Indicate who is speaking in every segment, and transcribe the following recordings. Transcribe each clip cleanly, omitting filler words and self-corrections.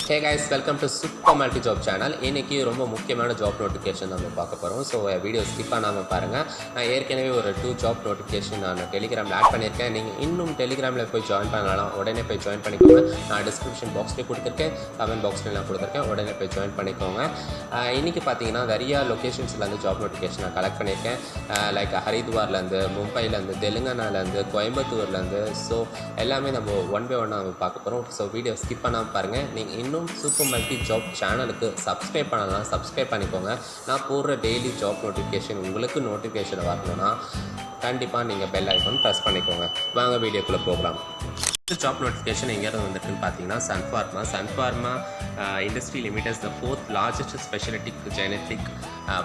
Speaker 1: Hey guys, welcome to super multi job channel. இன்றைக்கி ரொம்ப முக்கியமான ஜாப் நோட்டிஃபிகேஷன் நம்ம பார்க்க போகிறோம். ஸோ வீடியோ ஸ்கிப் பண்ணாமல் பாருங்கள். நான் ஏற்கனவே ஒரு 2 ஜாப் நோட்டிஃபிகேஷன் நான் டெலிகிராமில் ஆட் பண்ணியிருக்கேன். நீங்கள் இன்னும் டெலிகிராமில் போய் ஜாயின் பண்ணலாம். உடனே போய் ஜாயின் பண்ணிக்கோங்க. நான் டிஸ்கிரிப்ஷன் பாக்ஸ்லேயே கொடுத்துருக்கேன், கமெண்ட் பாக்ஸ்லாம் கொடுத்துருக்கேன். உடனே போய் ஜாயின் பண்ணிக்கோங்க. இன்றைக்கி பார்த்தீங்கன்னா நிறையா லொக்கேஷன்ஸ்லேருந்து ஜாப் நோட்டிஃபிகேஷன் நான் கலெக்ட் பண்ணியிருக்கேன். லைக் ஹரித்வார்லேருந்து, மும்பைலேருந்து, தெலுங்கானாலேருந்து, கோயம்புத்தூர்லேருந்து. ஸோ எல்லாமே நம்ம ஒன் பை ஒன்னாக நம்ம பார்க்க போகிறோம். ஸோ வீடியோ ஸ்கிப் பண்ணாமல் பாருங்கள். நீங்கள் இன்னும் சூப்பர் மல்டி ஜாப் சேனலுக்கு சப்ஸ்கிரைப் பண்ணலாம், சப்ஸ்கிரைப் பண்ணிக்கோங்க. நான் போடுற டெய்லி ஜாப் நோட்டிஃபிகேஷன் உங்களுக்கு நோட்டிஃபிகேஷன் வரணும்னா கண்டிப்பாக நீங்கள் பெல் ஐக்கான் ப்ரெஸ் பண்ணிக்கோங்க. வாங்க வீடியோக்குள்ளே போகலாம். ஜாப் நோட்டிஃபிகேஷன் எங்கேருந்து வந்திருக்குன்னு பார்த்தீங்கன்னா Sun Pharma industry limited the 4th largest specialty generic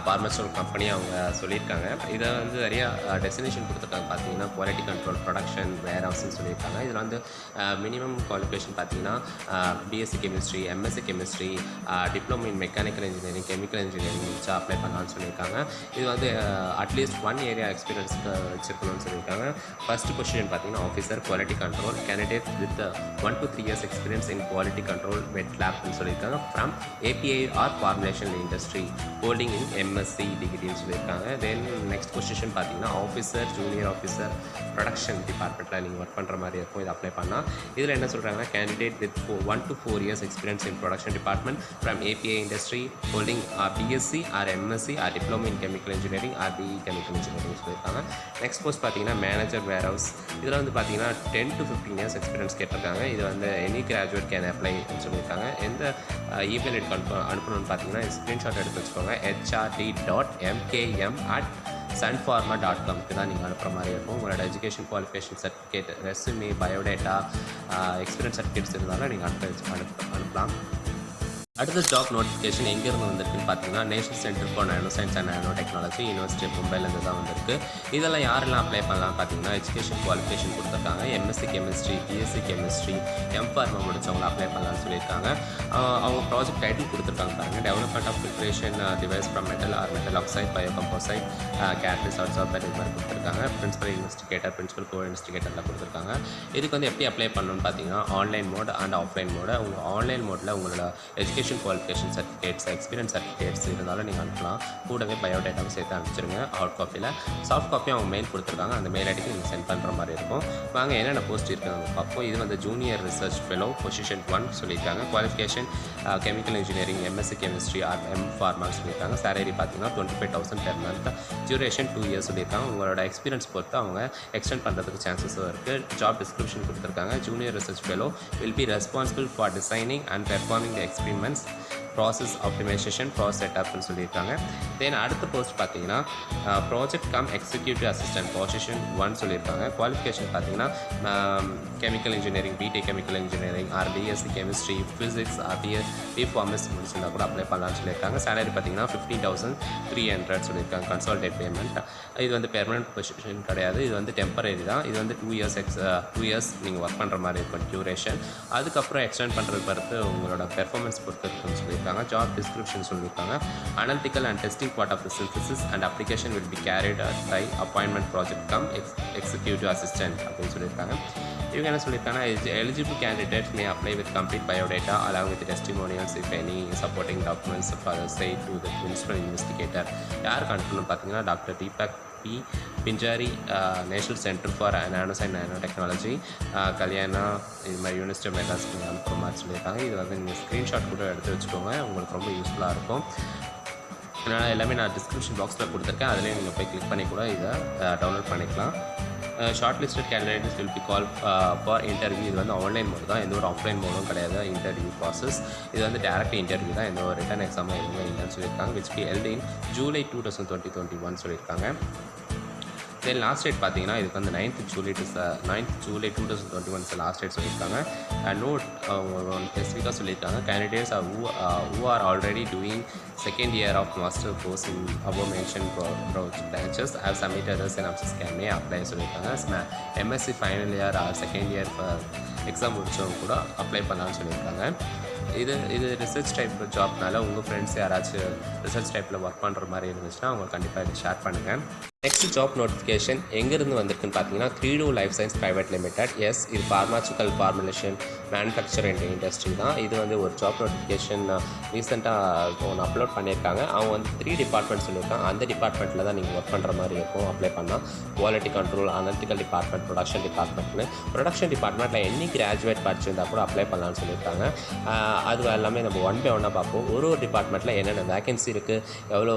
Speaker 1: pharmaceutical company அவங்க சொல்லியிருக்காங்க. இதை வந்து நிறையா டெஸ்டினேஷன் கொடுத்துருக்காங்க. பார்த்தீங்கன்னா குவாலிட்டி கண்ட்ரோல், ப்ரொடக்ஷன், வேர் ஹவுஸ்ன்னு சொல்லியிருக்காங்க. இதில் வந்து மினிமம் குவாலிஃபிகேஷன் பார்த்தீங்கன்னா BSc chemistry, MSc chemistry, diploma in mechanical engineering, chemical engineering வச்சு அப்ளை பண்ணலான்னு சொல்லியிருக்காங்க. இது வந்து அட்லீஸ்ட் 1 ஏரியா எக்ஸ்பீரியன்ஸ்க்கு வச்சுருக்கணும்னு சொல்லியிருக்காங்க. ஃபர்ஸ்ட் பொசிஷன் பார்த்தீங்கன்னா officer quality control candidate with 1 to 3 years experience in quality control wet lab ன்னு சொல்லியிருக்காங்க. From API or formulation industry holding in MSc டிகிரின்னு சொல்லியிருக்காங்க. தென் நெக்ஸ்ட் பொசிஷன் பார்த்தீங்கன்னா ஆஃபீஸர், ஜூனியர் ஆஃபீஸர், ப்ரொடக்ஷன் டிபார்ட்மெண்ட்டில் நீங்கள் work பண்ணுற மாதிரி இருக்கும். இது அப்ளை பண்ணால் இதில் என்ன சொல்கிறாங்கன்னா candidate with 1 to 4 years experience in production department from API industry holding BSc or MSc or diploma in chemical engineering or BE chemical engineering சொல்லியிருக்காங்க. நெக்ஸ்ட் போஸ்ட் பார்த்தீங்கன்னா மேனேஜர் வேர் ஹவுஸ். இதில் வந்து பார்த்தீங்கன்னா 10 to 15 years எக்ஸ்பீரியன்ஸ் கேட்டிருக்காங்க. இது வந்து any graduate can apply சொல்லியிருக்காங்க. எந்த இமெயில் ஐடி அனுப்பணும்னு பார்த்தீங்கன்னா ஸ்க்ரீன்ஷாட் எடுத்து வச்சுக்கோங்க. hrd.mkm@sunpharma.com தான் நீங்கள் அனுப்புகிற மாதிரி இருக்கும். உங்களோட education qualification certificate, resume, biodata, experience certificates இருந்தாலும் நீங்கள் அனுப்பலாம். அடுத்த ஜாப் நோட்டிஃபிகேஷன் எங்கேருந்து வந்திருக்குன்னு பார்த்தீங்கன்னா national centre for nano science and nano technology, university of மும்பைலேருந்து தான் வந்திருக்கு. இதெல்லாம் யாரெல்லாம் அப்ளை பண்ணலாம் பார்த்தீங்கன்னா எஜுகேஷன் குவாலிஃபிகேஷன் கொடுத்துருக்காங்க. MSc chemistry, BSc chemistry, M Pharma முடிச்சவங்க அப்ளை பண்ணலாம்னு சொல்லியிருக்காங்க. அவங்க ப்ராஜெக்ட் டைட்டில் கொடுத்துருக்காங்க பாருங்கள். Development of preparation device from metal or metal oxide, bio composite, கேட்ரிஸ் ஆட்ஸ் இது மாதிரி கொடுத்துருக்காங்க. பிரின்சிபல் இன்வெஸ்டிகேட்டர், பிரின்சிபல் கோ இன்வெஸ்டிகேட்டர்லாம் கொடுத்துருக்காங்க. இதுக்கு வந்து எப்படி அப்ளை பண்ணணும்னு பார்த்தீங்கன்னா online mode and offline mode. உங்கள் ஆன்லைன் மோடில் உங்களோட education qualification certificates, experience certificates இருந்தாலும் நீங்கள் அனுப்பலாம். கூடவே பயோடேட்டாவும் சேர்த்து அனுப்பிச்சிருங்க ஹார்ட் காப்பியில். சாஃப்ட் காப்பியும் அவங்க மெயில் கொடுத்துருக்காங்க. அந்த மெயில் ஐடிக்கு நீங்கள் சென்ட் பண்ணுற மாதிரி இருக்கும். வாங்க என்னென்ன போஸ்ட் இருக்குது நம்ம பார்ப்போம். இது வந்து ஜூனியர் ரிசர்ச் ஃபெலோ பொசிஷன் 1 சொல்லியிருக்காங்க. Qualification chemical engineering, MSc chemistry or ஃபார்மான்னு சொல்லியிருக்காங்க. சேலரி பார்த்தீங்கன்னா 25,000 per month. டியூரேஷன் 2 years சொல்லியிருக்காங்க. உங்களோட எக்ஸ்பீரியன்ஸ் பொறுத்து அவங்க எக்ஸ்டெண்ட் பண்ணுறதுக்கு சான்சஸும் இருக்குது. ஜாப் டிஸ்கிரிப்ஷன் கொடுத்துருக்காங்க. Junior research fellow will be responsible for designing and performing the experiments, process optimisation, process செட்டப்னு சொல்லியிருக்காங்க. தென் அடுத்த போஸ்ட் பார்த்தீங்கன்னா project cum executive assistant position 1 சொல்லியிருக்காங்க. குவாலிஃபிகேஷன் பார்த்தீங்கன்னா chemical engineering, BTech chemical engineering or BSc chemistry, physics or B pharmacy முடிச்சிருந்தா கூட apply பண்ணலாம்னு சொல்லியிருக்காங்க. சேலரி பார்த்தீங்கன்னா 15,300 சொல்லியிருக்காங்க. Consolidated payment. இது வந்து பெர்மனன்ட் பொசிஷன் கிடையாது. இது வந்து டெம்பரரி தான். இது வந்து 2 years நீங்கள் ஒர்க் பண்ணுற மாதிரி இருக்கும் டியூரேஷன். அதுக்கப்புறம் எக்ஸ்டெண்ட் பண்ணுறது பொறுத்து உங்களோட பெர்ஃபார்மன்ஸ் பொறுத்து இருக்குன்னு சொல்லியிருக்காங்க. ஜாப் டிஸ்கிரிப்ஷன் சொல்லியிருக்காங்க. Analytical and testing part of the synthesis and application will be carried by appointment project cum executive assistant அப்படின்னு சொல்லியிருக்காங்க. இவங்க என்ன சொல்லியிருக்காங்கன்னா eligible candidates may apply with complete biodata along with testimonials if any supporting documents for சை to the principal investigator. யாருக்கு அனுப்பணும்னு பார்த்தீங்கன்னா doctor Deepak P Pinjari, national centre for nano science nano technology, Kalyana, இது மாதிரி யூனிவர்சிட்டி மெட்ராஸ் அனுப்புகிற மாதிரி சொல்லியிருக்காங்க. இது வந்து நீங்கள் ஸ்க்ரீன்ஷாட் கூட எடுத்து வச்சுக்கோங்க. உங்களுக்கு ரொம்ப யூஸ்ஃபுல்லாக இருக்கும். அதனால் எல்லாமே நான் டிஸ்கிரிப்ஷன் பாக்ஸில் கொடுத்துருக்கேன். அதிலே நீங்கள் போய் கிளிக் பண்ணி கூட இதை டவுன்லோட் பண்ணிக்கலாம். Short listed candidates will be call for interview. இது வந்து ஆன்லைன் மோடு தான், எந்த ஒரு ஆஃப்லைன் மோடும் கிடையாது. இன்டர்வியூ ப்ராசஸ் இது வந்து டேரக்ட் இன்டர்வியூ தான், எந்த ஒரு ரிட்டன் எக்ஸாமும் எதுவுமே இல்லைன்னு சொல்லியிருக்காங்க. Which be held in July 2021 சொல்லியிருக்காங்க. தென் லாஸ்ட் டேட் பார்த்தீங்கன்னா இதுக்கு வந்து 9th July 2021 லாஸ்ட் டேட் சொல்லியிருக்காங்க. நோட் ஸ்பெசிஃபிக்காக சொல்லியிருக்காங்க. Candidates who are already doing second year of master course in above mentioned branches have submitted the synopsis can may apply சொல்லியிருக்காங்க. MSc final year or second year exam முடிச்சவங்க கூட apply பண்ணலான்னு சொல்லியிருக்காங்க. இது research type ஜாப்னால உங்கள் friends யாராச்சும் research டைப்பில் work பண்ணுற மாதிரி இருந்துச்சுன்னா அவங்க கண்டிப்பாக இதை ஷேர் பண்ணுங்கள். நெக்ஸ்ட் ஜாப் நோட்டிஃபிகேஷன் எங்கேருந்து வந்திருக்குன்னு பார்த்தீங்கன்னா Credo life science private limited. Yes, இது ஃபார்மாசூட்டிக்கல் ஃபார்முலேஷன் மேனுஃபேக்சரிங் இண்டஸ்ட்ரி தான். இது வந்து ஒரு ஜாப் நோட்டிஃபிகேஷன் ரீசெண்டாக ஒன்று அப்லோட் பண்ணியிருக்காங்க. அவங்க வந்து 3 டிபார்ட்மெண்ட் சொல்லியிருக்காங்க. அந்த டிபார்ட்மெண்ட்டில் தான் நீங்கள் ஒர்க் பண்ணுற மாதிரி இருக்கும் அப்ளை பண்ணால். Quality control, analytical department, production டிபார்ட்மெண்ட்னு. ப்ரொடக்ஷன் டிபார்ட்மெண்ட்டில் எனி கிராஜுவேட் படிச்சிருந்தா கூட அப்ளை பண்ணலான்னு சொல்லியிருக்காங்க. அது எல்லாமே நம்ம ஒன் பை ஒன்னாக பார்ப்போம். ஒரு டிபார்ட்மெண்ட்டில் என்னென்ன வேகன்சி இருக்குது, எவ்வளோ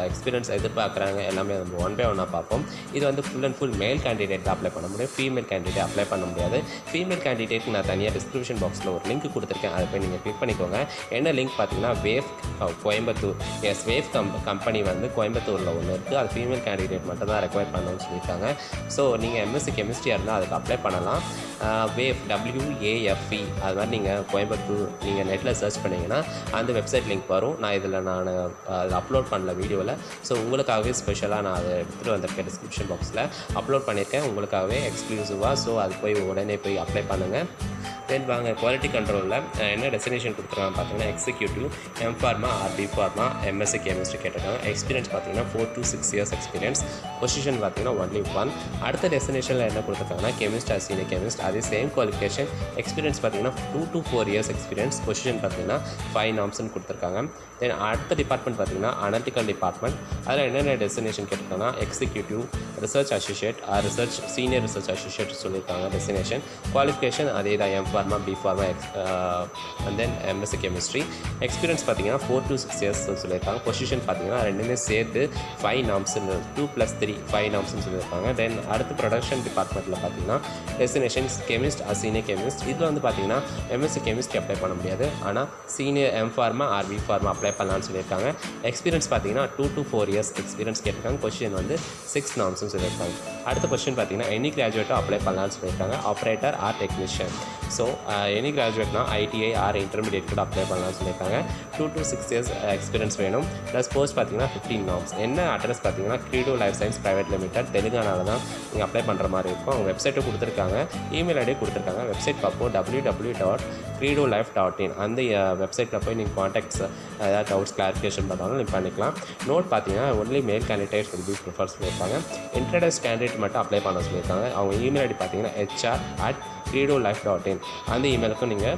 Speaker 1: எக்ஸ்பீரியன்ஸ் எதிர்பார்க்குறாங்க, எல்லாமே நம்ம ஒன் பை ஒன்னாக பார்ப்போம். இது வந்து ஃபுல் அண்ட் ஃபுல் மேல் கேண்டிடேட் தான் அப்ளை பண்ண முடியும். ஃபீமேல் கேண்டிடேட் அப்ளை பண்ண முடியாது. ஃபீமேல் கேண்டிடேட்க்கு நான் தனியாக டிஸ்கிரிப்ஷன் பாக்ஸில் ஒரு லிங்க் கொடுத்துருக்கேன். அதை போய் நீங்கள் கிளிக் பண்ணிக்கோங்க. என்ன லிங்க் பார்த்தீங்கன்னா wave Coimbatore. Yes, wave company வந்து கோயம்புத்தூரில் ஒன்று இருக்குது. அது ஃபீமேல் கேண்டிடேட் மட்டும் தான் ரெக்வயர் பண்ணணும்னு சொல்லியிருக்காங்க. ஸோ நீங்கள் எம்எஸ்சி கெமிஸ்ட்ரியாக இருந்தால் அதுக்கு அப்ளை பண்ணலாம். வேவ் WAFE அது மாதிரி நீங்கள் கோயம்புத்தூர் நீங்கள் நெட்டில் சர்ச் பண்ணிங்கன்னா அந்த வெப்சைட் லிங்க் வரும். நான் அப்லோட் பண்ணல வீடியோவில். ஸோ உங்களுக்காகவே ஸ்பெஷலாக நான் அதை எடுத்துகிட்டு வந்திருக்கேன். டிஸ்கிரிப்ஷன் பாக்ஸில் அப்லோட் பண்ணியிருக்கேன் உங்களுக்காகவே எக்ஸ்க்ளூசிவாக. ஸோ அது போய் உடனே போய் அப்ளை பண்ணுங்கள். தென் வாங்க குவாலிட்டி கண்ட்ரோலில் என்ன டெஸ்டினேஷன் கொடுத்துருக்காங்க பார்த்தீங்கன்னா executive, M.Pharma, B.Pharma, MSc chemistry கேட்டிருக்காங்க. எக்ஸ்பீரியன்ஸ் பார்த்தீங்கன்னா 4 to 6 years எக்ஸ்பீரியன்ஸ். பொசிஷன் பார்த்தீங்கன்னா ஒன்லி 1. அடுத்த டெஸ்டினேஷனில் என்ன கொடுத்துருக்காங்கன்னா கெமிஸ்ட் ஆர் சீனியர் கெமிஸ்ட். அதே சேம் குவாலிஃபிகேஷன். எக்ஸ்பீரியன்ஸ் பார்த்தீங்கன்னா 2 to 4 years எக்ஸ்பீரியன்ஸ். பொசிஷன் பார்த்தீங்கன்னா 5 நாம்ஸ்னு கொடுத்துருக்காங்க. தென் அடுத்த டிபார்ட்மெண்ட் பார்த்தீங்கன்னா அனலிட்டிக்கல் டிபார்ட்மெண்ட். அதில் என்னென்ன டெஸ்டினேஷன் கேட்டிருக்காங்கன்னா executive, research associate or senior research associate சொல்லியிருக்காங்க டெஸ்டினேஷன். குவாலிஃபிகேஷன் அதே தான் M.Pharma, B.Pharma, and then MSc chemistry. Experience பார்த்தீங்கன்னா 4 to 6 years சொல்லியிருக்காங்க. பொசிஷன் பார்த்தீங்கன்னா ரெண்டுமே சேர்த்து 5 நாம்ஸ்னு 2+3 5 நாம்ஸ்னு சொல்லியிருக்காங்க. தென் அடுத்து ப்ரொடக்ஷன் டிபார்ட்மெண்ட்டில் பார்த்தீங்கன்னா destinations chemist or senior chemist. இதில் வந்து பார்த்தீங்கன்னா MSc கெமிஸ்ட்ரி அப்ளை பண்ண முடியாது. ஆனால் senior M.Pharma R B.Pharma apply பண்ணலான்னு சொல்லியிருக்காங்க. எக்ஸ்பீரியன்ஸ் பார்த்தீங்கன்னா 2 to 4 years எக்ஸ்பீரியன்ஸ் கேட்டிருக்காங்க. பொசிஷன் வந்து 6 நாம்ஸ்னு சொல்லியிருக்காங்க. அடுத்த கொஸ்டின் பார்த்தீங்கன்னா எனி கிராஜுவேட்டும் அப்ளை பண்ணலான்னு சொல்லியிருக்காங்க. Operator or technician. So any கிராஜுவேட்னா ITI ஆர் இன்டர்மீடியேட் கூட அப்ளை பண்ணலாம்னு சொல்லியிருக்காங்க. 2 to 6 years எக்ஸ்பீரியன்ஸ் வேணும். ப்ளஸ் போஸ்ட் பார்த்தீங்கன்னா 15 நாம்ஸ். என்ன அட்ரஸ் பார்த்தீங்கன்னா Credo life science private limited, தெலுங்கானாவில் தான் நீங்கள் அப்ளை பண்ணுற மாதிரி இருக்கும். அவங்க வெப்சைட்டும் கொடுத்துருக்காங்க, இமெயில் ஐடியும் கொடுத்துருக்காங்க. வெப்சைட் பார்ப்போம் www.creedolife.in. அந்த வெப்சைட்டில் போய் நீங்கள் காண்டாக்ட்ஸ் ஏதாவது டவுட்ஸ் கிளாரிஃபிகேஷன் பண்ணாலும் நீங்கள் பண்ணிக்கலாம். நோட் பார்த்தீங்கன்னா ஒன்லி மேல் கேண்டிடேட்ஸ் வில் பி ப்ரிஃபர் சொல்லியிருக்காங்க. இன்ட்ரடஸ் கேண்டிடேட் மட்டும் அப்ளை பண்ண சொல்லியிருக்காங்க. அவங்க இமெயில் ஐடி பார்த்தீங்கன்னா HR@creedolife.in. அந்த இமெயிலுக்கும் நீங்கள்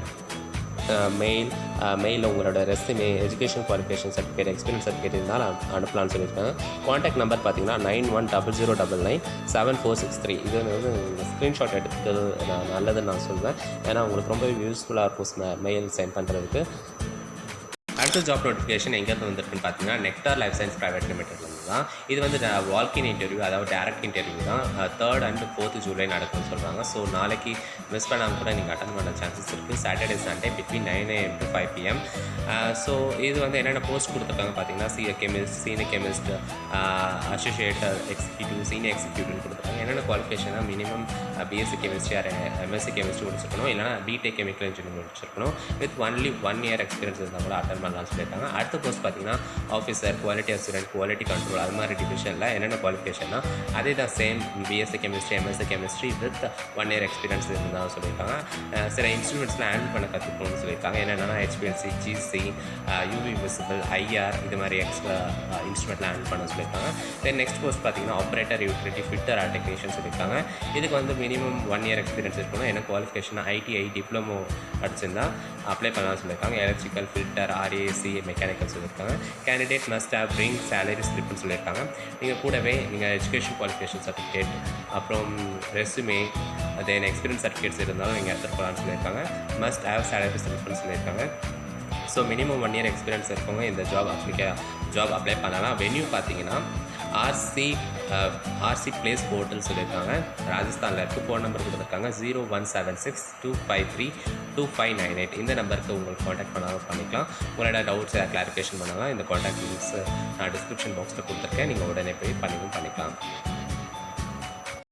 Speaker 1: மெயிலில் உங்களோட resume, education qualification certificate, experience certificate இருந்தாலும் அனுப்பலான்னு சொல்லியிருக்காங்க. காண்டாக்ட் நம்பர் பார்த்தீங்கன்னா 9100997463. இது வந்து ஸ்க்ரீன்ஷாட் எடுத்துக்கிறது நல்லதுன்னு நான் சொல்வேன். ஏன்னா உங்களுக்கு ரொம்ப யூஸ்ஃபுல்லாக இருக்கும் மெயில் சென்ட் பண்ணுறதுக்கு. அடுத்த ஜாப் நோட்டிஃபிகேஷன் எங்கேருந்து வந்திருக்குன்னு பார்த்தீங்கன்னா நெக்டார் லைஃப் சயின்ஸ் பிரைவேட் லிமிடெட்லேருந்து தான். இது வந்து வால்கின் இன்டர்வியூ, அதாவது டேரக்ட் இன்டர்வியூ தான். 3rd and 4th July நடக்கும்னு சொல்கிறாங்க. ஸோ நாளைக்கு மிஸ் பண்ணாமல் கூட நீங்கள் அட்டன் பண்ண சான்சஸ் இருக்குது. Saturday Sunday between 9 AM to 5 PM. So இது வந்து என்னென்ன போஸ்ட் கொடுத்துருக்காங்க பார்த்தீங்கன்னா senior chemist, associate executive, senior எக்ஸிக்யூட்டிவ்னு கொடுத்துருக்காங்க. என்னென்ன குவாலிஃபிகேஷனாக minimum BSc chemistry or MSc chemistry முடிச்சிருக்கணும், இல்லைனா BTech கெமிக்கல் இன்ஜினியரிங் முடிச்சிருக்கணும். வித் ஒன்லி 1 year எக்ஸ்பீரியன்ஸ் இருந்தால் கூட அட்டன் பண்ணலாம்னு சொல்லியிருக்காங்க. அடுத்த போஸ்ட் பார்த்தீங்கன்னா officer, quality assurance, quality control, அது மாதிரி டிவிஷனில் என்னென்ன குவாலிஃபிகேஷன்னா அதே தான் same BSc chemistry, MSc chemistry with 1 year experience இருந்தாலும் சொல்லியிருக்காங்க. சில இன்ஸ்ட்ருமெண்ட்ஸ்லாம் ஹேண்டில் பண்ண கற்றுக்கணும்னு சொல்லியிருக்காங்க. என்னென்னா HPLC, GC, UV visible, IR இது மாதிரி எக்ஸ்ட்ரா இன்ஸ்ட்ருமெண்ட்லாம் ஹேண்டில் பண்ண சொல்லியிருக்காங்க. தென் நெக்ஸ்ட் போஸ்ட் பார்த்தீங்கன்னா operator, utility fitter or technician சொல்லியிருக்காங்க. இதுக்கு வந்து மினிமம் 1 year எக்ஸ்பீரியன்ஸ் இருக்கணும். என்ன குவாலிஃபிகேஷன் ITI டிப்ளமோ படிச்சிருந்தா அப்ளை பண்ணலாம்னு சொல்லியிருக்காங்க. எலக்ட்ரிக்கல், ஃபில்டர், RAC, மெக்கானிக்கல் சொல்லியிருக்காங்க. Candidate must have bring salary ஸ்லிப்னு சொல்லியிருக்காங்க. நீங்கள் கூடவே நீங்கள் எஜுகேஷன் குவாலிஃபிகேஷன் சர்டிஃபிகேட், அப்புறம் ரெஸ்யூமே, தென் எக்ஸ்பீரியன்ஸ் சர்டிஃபிகேட்ஸ் இருந்தாலும் நீங்கள் எடுத்துகிட்டு போகலான்னு சொல்லியிருக்காங்க. மஸ்ட் ஹேவ் சேலரி ஸ்லிப்னு சொல்லியிருக்காங்க. ஸோ மினிமம் 1 year எக்ஸ்பீரியன்ஸ் இருக்கவங்க இந்த ஜாப் அப்ளை பண்ணலாம். வென்யூ பார்த்தீங்கன்னா RC பிளேஸ் போர்ட்டல் சொல்லியிருக்காங்க. ராஜஸ்தானில் இருக்குது. ஃபோன் நம்பர் கொடுத்துருக்காங்க 0176-253-2598. இந்த நம்பருக்கு உங்களுக்கு காண்டாக்ட் பண்ணாலும் பண்ணிக்கலாம். உங்களோட டவுட்ஸ் ஏதாவது கிளாரிஃபிகேஷன் பண்ணலாம். இந்த காண்டாக்ட் லிங்க்ஸ் நான் டிஸ்கிரிப்ஷன் பாக்ஸில் கொடுத்துருக்கேன். நீங்கள் உடனே போய் பண்ணிக்கலாம்.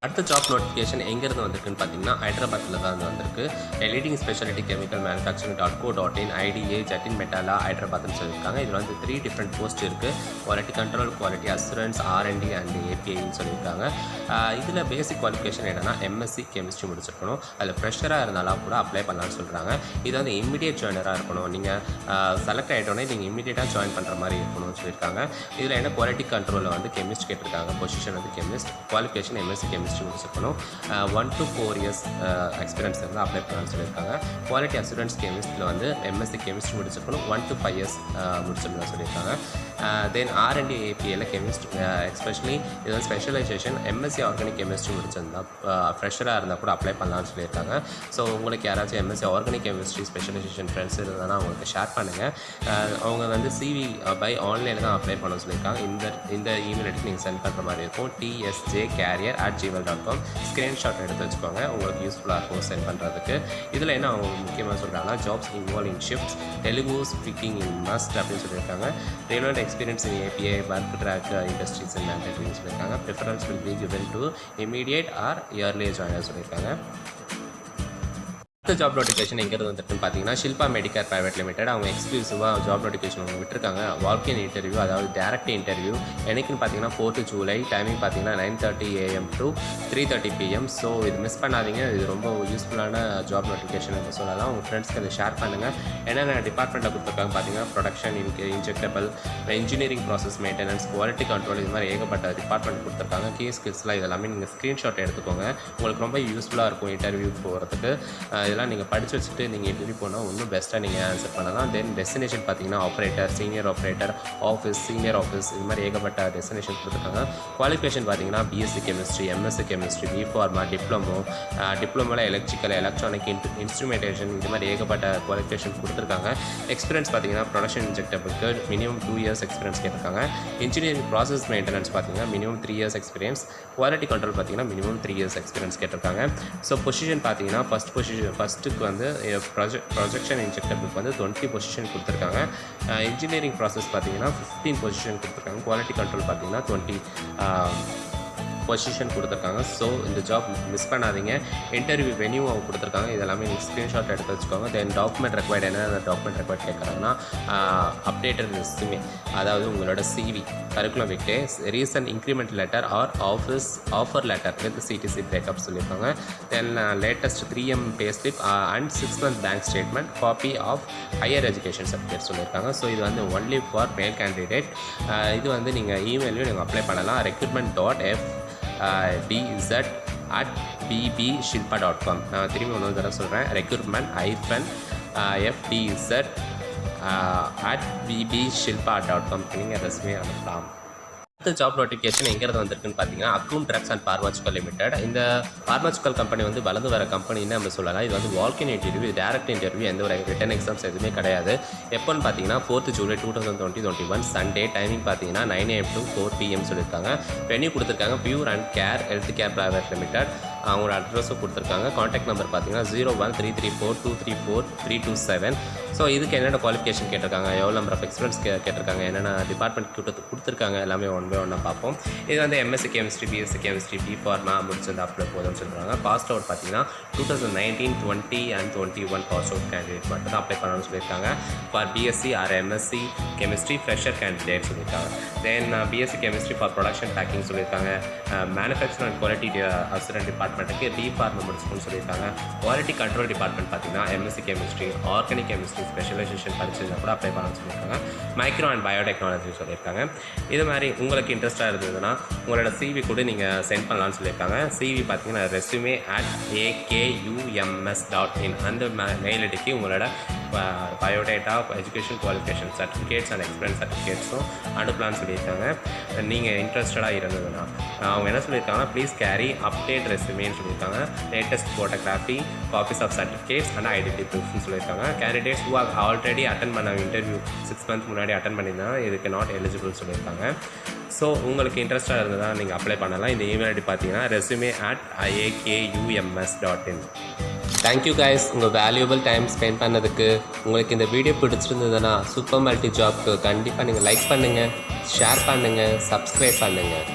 Speaker 1: அடுத்த ஜாப் நோட்டிஃபிகேஷன் எங்கேருந்து வந்திருக்குன்னு பார்த்தீங்கன்னா ஹைதராபாத்தில் தான் வந்திருக்கு. Leading speciality chemical manufacturing IDA Jeedimetla ஹைதராபாத்னு சொல்லியிருக்காங்க. இதில் வந்து 3 டிஃப்ரெண்ட் போஸ்ட் இருக்குது. Quality control, quality assurance, R&D and ஏபிஐன்னு சொல்லியிருக்காங்க. இதில் பேசிக் குவாலிஃபிகேஷன் என்னென்னா எம்எஸ்சி கெமிஸ்ட்ரி முடிச்சிருக்கணும். அதில் ஃப்ரெஷராக இருந்தாலும் கூட அப்ளை பண்ணலான்னு சொல்கிறாங்க. இது வந்து இம்மிடியேட் ஜாயினராக இருக்கணும். நீங்கள் செலக்ட் ஆகிட்டோன்னே நீங்கள் இம்மிடியேட்டாக ஜாயின் பண்ணுற மாதிரி இருக்கணும்னு சொல்லியிருக்காங்க. இதில் என்ன குவாலிட்டி கண்ட்ரோலில் வந்து கெமிஸ்ட் கேட்டிருக்காங்க. பொசிஷன் வந்து கெமிஸ்ட், குவாலிஃபிகேஷன் எம்எஸ்சி கெமிஸ்ட்ரி முடிச்சிருக்கணும். 1 to 4 years எக்ஸ்பீரியன்ஸ் இருந்தால் அப்ளை பண்ணலாம்னு சொல்லியிருக்காங்க. குவாலிட்டி அசூரன்ஸ் கெமிஸ்ட்ரியில் வந்து எம்எஸ்சி கெமிஸ்ட்ரி முடிச்சிருக்கணும். 1 to 5 years முடிச்சிருந்தா சொல்லியிருக்காங்க. தென் R&D ஏபிஐல கெமிஸ்ட் எஸ்பெஷலி இது வந்து ஸ்பெஷலைசேஷன் எம்எஸ்சி ஆர்கானிக் கெமிஸ்ட்ரி முடிச்சிருந்தா ஃப்ரெஷராக இருந்தால் கூட அப்ளை பண்ணலாம்னு சொல்லியிருக்காங்க. ஸோ உங்களுக்கு யாராச்சும் MSc organic chemistry specialisation friends இருந்தால் அவங்களுக்கு ஷேர் பண்ணுங்கள். அவங்க வந்து CV பை ஆன்லைனில் தான் அப்ளை பண்ண சொல்லியிருக்காங்க. இந்த இமெயில் ஐடிக்கு நீங்கள் சென்ட் பண்ணுற மாதிரி இருக்கும். tsjcarrier@gmail.com. ஸ்க்ரீன்ஷாட் எடுத்து வச்சுக்கோங்க, உங்களுக்கு யூஸ்ஃபுல்லாக இருக்கும் சென்ட் பண்ணுறதுக்கு. இதில் என்ன அவங்க முக்கியமாக சொல்கிறாங்கன்னா jobs involve in shifts, Telugu speaking in must அப்படின்னு சொல்லியிருக்காங்க. relevant experience in API, work track industries and mandatory சொல்லியிருக்காங்க. Preference will be given to immediate or early joiners சொல்லியிருக்காங்க. அடுத்த ஜாப் நோட்டிஃபிகேஷன் எங்கேருந்து வந்துருக்குன்னு பார்த்தீங்கன்னா ஷில்பா மெடிக்கேர் பிரைவேட் லிமிடெட் அவங்க எக்ஸ்க்ளூசிவாக ஜாப் நோட்டிஃபிகேஷன் அவங்க விட்டுருக்காங்க. வால்க்-இன் இன்டர்வியூ, அதாவது டேரக்ட் இன்டர்வியூ என்னைக்குன்னு பார்த்தீங்கன்னா 4th July, டைமிங் பார்த்தீங்கன்னா 9:30 AM to 3:30 PM. ஸோ இது மிஸ் பண்ணாதீங்க. இது ரொம்ப யூஸ்ஃபுல்லான ஜாப் நோட்டிஃபிகேஷன் சொல்லலாம். உங்கள் ஃப்ரெண்ட்ஸ்க்கு அதை ஷேர் பண்ணுங்கள். என்னென்ன டிபார்ட்மெண்ட்டை கொடுத்துருக்காங்க பார்த்தீங்கன்னா production, injectable, engineering process maintenance, quality control, இது மாதிரி ஏகப்பட்ட டிபார்ட்மெண்ட் கொடுத்துருக்காங்க. கீ ஸ்கில்ஸ்லாம் இதெல்லாமே நீங்கள் ஸ்க்ரீன்ஷாட் எடுத்துக்கோங்க. உங்களுக்கு ரொம்ப யூஸ்ஃபுல்லாக இருக்கும் இன்டர்வியூ போகிறதுக்கு. இதெல்லாம் நீங்கள் படித்து வச்சுட்டு நீங்கள் இன்டர்வியூ போனால் இன்னும் பெஸ்ட்டாக நீங்கள் ஆன்சர் பண்ணலாம். தென் டெஸ்டினேஷன் பார்த்தீங்கன்னா operator, senior operator, office, senior office, இது மாதிரி ஏகப்பட்ட டெஸ்டினேஷன் கொடுத்துருக்காங்க. குவாலிஃபிகேஷன் பார்த்தீங்கன்னா BSc chemistry, MSc chemistry, B.Pharma, டிப்ளமோவில் எலக்ட்ரிக்கல், எலக்ட்ரானிக், இன்ஸ்ட்ருமெண்டேஷன், இது மாதிரி ஏகப்பட்ட குவாலிஃபிகேஷன் கொடுத்துருக்காங்க. எக்ஸ்பீரியன்ஸ் பார்த்தீங்கன்னா ப்ரொடக்ஷன் இன்ஜெக்டபிளுக்கு மினிமம் 2 years எக்ஸ்பீரியன்ஸ் கேட்டிருக்காங்க. இன்ஜினியரிங் ப்ராசஸ் மெயின்டெனன்ஸ் பார்த்தீங்கன்னா minimum 3 years experience. Quality control பார்த்தீங்கன்னா மினிமம் 3 years எக்ஸ்பீரியன்ஸ் கேட்டிருக்காங்க. ஸோ பொசிஷன் பார்த்தீங்கன்னா ஃபஸ்ட்டுக்கு வந்து ப்ரொஜெக்ஷன் இன்ஜெக்டபிளுக்கு வந்து 20 பொசிஷன் கொடுத்துருக்காங்க. இன்ஜினியரிங் ப்ராசஸ் பார்த்தீங்கன்னா 15 பொசிஷன் கொடுத்துருக்காங்க. குவாலிட்டி கண்ட்ரோல் பார்த்தீங்கன்னா 20 பொசிஷன் கொடுத்துருக்காங்க. ஸோ இந்த ஜாப் மிஸ் பண்ணாதீங்க. இன்டர்வியூ வென்யூ அவங்க கொடுத்துருக்காங்க. இதெல்லாமே நீங்கள் ஸ்க்ரீன்ஷாட் எடுத்து வச்சுக்கோங்க. தென் டாக்குமெண்ட் ரெக்வயர்டு என்ன டாக்குமெண்ட் ரெக்வயர்ட் கேட்குறாங்கன்னா அப்டேட்டட் ரெஸ்யூமே, அதாவது உங்களோட CV, கரிக்குலம் விட்டு recent increment letter or offer letter with CTC breakup சொல்லியிருக்காங்க. Then latest 3M pay slip and 6 month bank statement, copy of higher education certificate சொல்லியிருக்காங்க. So இது வந்து only for மேல் candidate. இது வந்து நீங்கள் இமெயிலையும் நீங்கள் அப்ளை பண்ணலாம். recruitment.fdz@bbshilpa.com. நான் திரும்பி ஒன்று தடவை சொல்கிறேன். recruitment-fdz@bbshilpa.com நீங்கள் ரெஸ்யூமே அனுப்பலாம். அடுத்த ஜாப் நோட்டிஃபிகேஷன் எங்கேருந்து வந்திருக்குன்னு பார்த்தீங்கன்னா அக்கூம் ட்ரக்ஸ் அண்ட் பார்மாசிட்டிக்கல் லிமிடெட். இந்த பார்மாசிட்டிக்கல் கம்பெனி வந்து வளர்ந்து வர கம்பெனின்னு நம்ம சொல்லலாம். இது வந்து வால்க்-இன் இன்டர்வியூ, டேரக்ட் இன்டர்வியூ, எந்த ஒரு ரிட்டன் எக்ஸாம்ஸ் எதுவுமே கிடையாது. எப்போன்னு பார்த்தீங்கன்னா 4th July 2021 சண்டே, டைமிங் பார்த்தீங்கன்னா 9 AM to 4 PM சொல்லியிருக்காங்க. வென்யூ கொடுத்துருக்காங்க pure and care health care private limited. அவங்களோட அட்ரஸும் கொடுத்துருக்காங்க. காண்டாக்ட் நம்பர் பார்த்தீங்கன்னா 0133423327. ஸோ இதுக்கு என்னென்ன குவாலிஃபிகேஷன் கேட்டிருக்காங்க, எவ்வளோ நம்பர் ஆஃப் எக்ஸ்பீரியன்ஸ் கேட்டிருக்காங்க, என்னென்ன டிபார்ட்மெண்ட் கொடுத்துருக்காங்க, எல்லாமே ஒன் பை ஒன்னாக பார்ப்போம். இது வந்து MSc chemistry, BSc chemistry, B.Pharma முடிச்சிருந்தா அப்ளை போதும்னு சொல்கிறாங்க. பாஸ்ட் அவுட் பார்த்தீங்கன்னா 2019, 20 and 21 பாஸ்ட் அவுட் கேண்டிடேட் மட்டும் தான் அப்ளை பண்ணணும்னு சொல்லியிருக்காங்க. For BSc or MSc chemistry fresher candidate சொல்லியிருக்காங்க. Then BSc chemistry for production packing சொல்லியிருக்காங்க. மேனுஃபேக்சர் அண்ட் குவாலிட்டி அசூரன்ஸ் டிபார்ட்மெண்ட்டுக்கு B.Pharma முடிச்சுக்கணும்னு சொல்லியிருக்காங்க. குவாலிட்டி கண்ட்ரோல் டிபார்ட்மெண்ட் பார்த்தீங்கன்னா MSc chemistry, organic chemistry specialisation படிச்சிருந்தா கூட அப்ளை பண்ணணும்னு சொல்லியிருக்காங்க. மைக்ரோ அண்ட் பயோடெக்னாலஜி சொல்லியிருக்காங்க. இது மாதிரி உங்களுக்கு இன்ட்ரெஸ்ட்டாக இருந்ததுன்னா உங்களோட CV கூட நீங்கள் சென்ட் பண்ணலான்னு சொல்லியிருக்காங்க. CV பார்த்தீங்கன்னா resume@akums.in அந்த மெயில் ஐடிக்கு உங்களோட biodata, education qualification certificates and experience சர்டிஃபிகேட்ஸும் அனுப்பலான்னு சொல்லியிருக்காங்க. நீங்கள் இன்ட்ரெஸ்டடாக இருந்ததுன்னா அவங்க என்ன சொல்லியிருக்காங்கன்னா ப்ளீஸ் கேரி அப்டேட் ரெஸ்யூமேன்னு சொல்லியிருக்காங்க. Latest photography, copies of certificates and identity ப்ரூஃப்னு சொல்லியிருக்காங்க. கேண்டிடேட்ஸ் ஹூ ஆல்ரெடி அட்டன் பண்ண இன்டர்வியூ 6 months முன்னாடி அட்டன் பண்ணியிருந்தாங்க இதுக்கு நாட் எலிஜிபிள்னு சொல்லியிருக்காங்க. ஸோ உங்களுக்கு இன்ட்ரெஸ்ட்டாக இருந்ததுன்னா நீங்கள் அப்ளை பண்ணலாம். இந்த இமெயில் ஐடி பார்த்தீங்கன்னா resume@akums.in. தேங்க்யூ கைஸ், உங்கள் வேல்யூபிள் டைம் ஸ்பெண்ட் பண்ணதுக்கு. உங்களுக்கு இந்த வீடியோ பிடிச்சிருந்ததுன்னா சூப்பர் மல்டி ஜாப்க்கு கண்டிப்பாக நீங்கள் லைக் பண்ணுங்கள், ஷேர் பண்ணுங்கள், சப்ஸ்கிரைப் பண்ணுங்கள்.